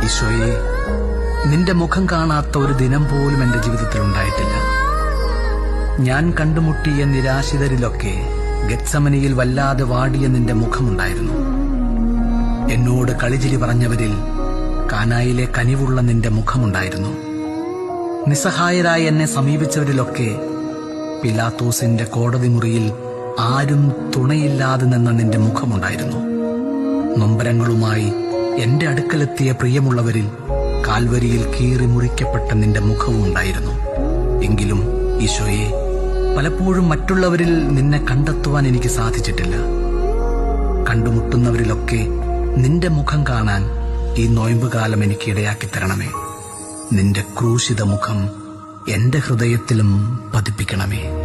ഈശോയെ, നിന്റെ മുഖം കാണാത്ത ഒരു ദിനം പോലും എന്റെ ജീവിതത്തിൽ ഉണ്ടായിട്ടില്ല. ഞാൻ കണ്ടുമുട്ടിയ നിരാശിതരിലൊക്കെ ഗെത്സമനിയിൽ വല്ലാതെ വാടിയ നിന്റെ മുഖമുണ്ടായിരുന്നു. എന്നോട് കളിചിരി പറഞ്ഞവരിൽ കാനായിലെ കനിവുള്ള നിന്റെ മുഖമുണ്ടായിരുന്നു. നിസ്സഹായരായി എന്നെ സമീപിച്ചവരിലൊക്കെ പിലാത്തോസിന്റെ കോടതി മുറിയിൽ ആരും തുണയില്ലാതെ നിന്ന നിന്റെ മുഖമുണ്ടായിരുന്നു. നൊമ്പരങ്ങളുമായി എന്റെ അടുക്കലെത്തിയ പ്രിയമുള്ളവരിൽ കാൽവരിയിൽ കീറി മുറിക്കപ്പെട്ട നിന്റെ മുഖവും ഉണ്ടായിരുന്നു. എങ്കിലും ഈശോയെ, പലപ്പോഴും മറ്റുള്ളവരിൽ നിന്നെ കണ്ടെത്തുവാൻ എനിക്ക് സാധിച്ചിട്ടില്ല. കണ്ടുമുട്ടുന്നവരിലൊക്കെ നിന്റെ മുഖം കാണാൻ ഈ നോയമ്പുകാലം എനിക്ക് ഇടയാക്കി തരണമേ. നിന്റെ ക്രൂശിത മുഖം എന്റെ ഹൃദയത്തിലും പതിപ്പിക്കണമേ.